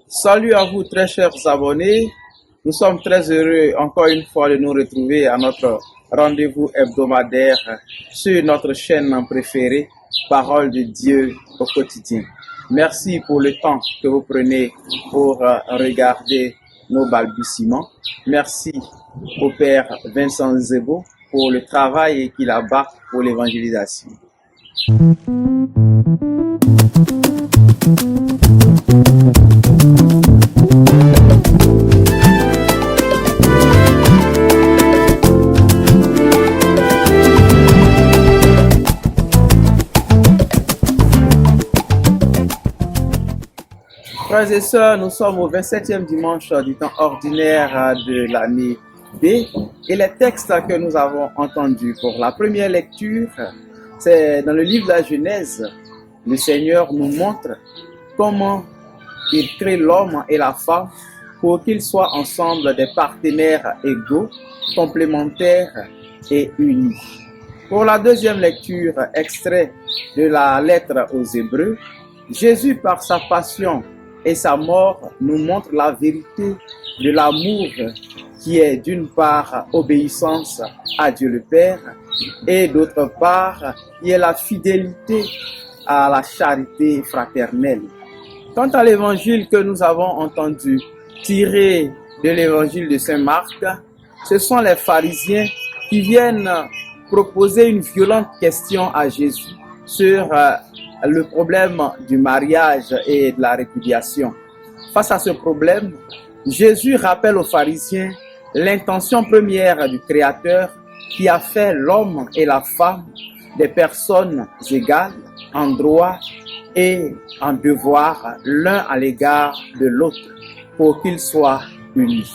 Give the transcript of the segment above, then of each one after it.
Salut à vous très chers abonnés. Nous sommes très heureux encore une fois de nous retrouver à notre rendez-vous hebdomadaire sur notre chaîne préférée, Parole de Dieu au quotidien. Merci pour le temps que vous prenez pour regarder nos balbutiements. Merci au Père Vincent Zebo pour le travail qu'il abat pour l'évangélisation. Frères et sœurs, nous sommes au 27e dimanche du temps ordinaire de l'année B et les textes que nous avons entendus pour la première lecture, c'est dans le livre de la Genèse. Le Seigneur nous montre comment il crée l'homme et la femme pour qu'ils soient ensemble des partenaires égaux, complémentaires et unis. Pour la deuxième lecture, extrait de la lettre aux Hébreux, Jésus par sa passion et sa mort nous montre la vérité de l'amour qui est d'une part obéissance à Dieu le Père et d'autre part qui est la fidélité à la charité fraternelle. Quant à l'évangile que nous avons entendu tiré de l'évangile de Saint Marc, ce sont les pharisiens qui viennent proposer une violente question à Jésus sur le problème du mariage et de la répudiation. Face à ce problème, Jésus rappelle aux pharisiens l'intention première du Créateur qui a fait l'homme et la femme des personnes égales en droit et en devoir l'un à l'égard de l'autre pour qu'ils soient unis.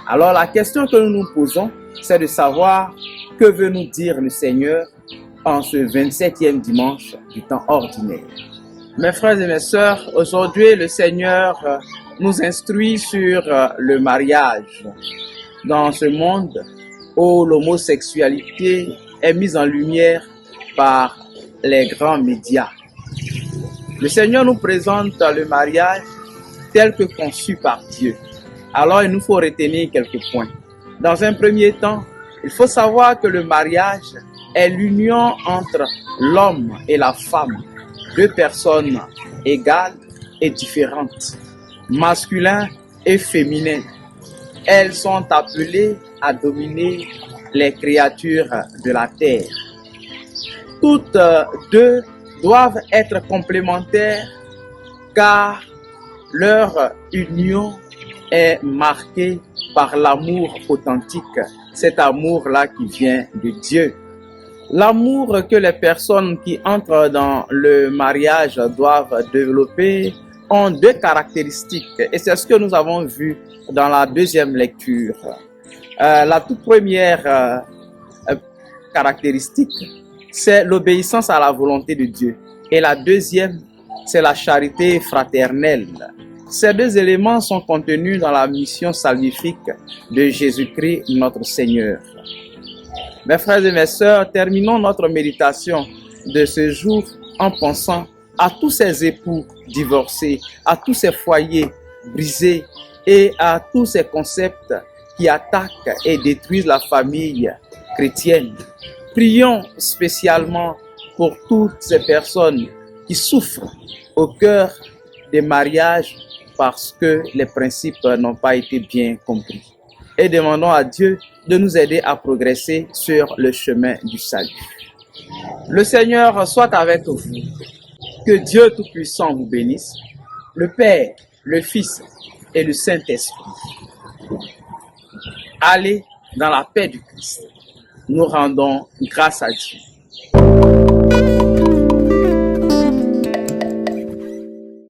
Alors la question que nous nous posons, c'est de savoir que veut nous dire le Seigneur en ce 27e dimanche du temps ordinaire. Mes frères et mes sœurs, aujourd'hui le Seigneur nous instruit sur le mariage dans ce monde où l'homosexualité est mise en lumière par les grands médias. Le Seigneur nous présente le mariage tel que conçu par Dieu. Alors il nous faut retenir quelques points. Dans un premier temps, il faut savoir que le mariage est l'union entre l'homme et la femme, deux personnes égales et différentes, masculin et féminin. Elles sont appelées à dominer les créatures de la terre. Toutes deux doivent être complémentaires car leur union est marquée par l'amour authentique, cet amour-là qui vient de Dieu. L'amour que les personnes qui entrent dans le mariage doivent développer ont deux caractéristiques et c'est ce que nous avons vu dans la deuxième lecture. La toute première caractéristique, c'est l'obéissance à la volonté de Dieu et la deuxième, c'est la charité fraternelle. Ces deux éléments sont contenus dans la mission salvifique de Jésus-Christ notre Seigneur. Mes frères et mes sœurs, terminons notre méditation de ce jour en pensant à tous ces époux divorcés, à tous ces foyers brisés et à tous ces concepts qui attaquent et détruisent la famille chrétienne. Prions spécialement pour toutes ces personnes qui souffrent au cœur des mariages parce que les principes n'ont pas été bien compris. Et demandons à Dieu de nous aider à progresser sur le chemin du salut. Le Seigneur soit avec vous. Que Dieu Tout-Puissant vous bénisse, le Père, le Fils et le Saint-Esprit. Allez dans la paix du Christ. Nous rendons grâce à Dieu.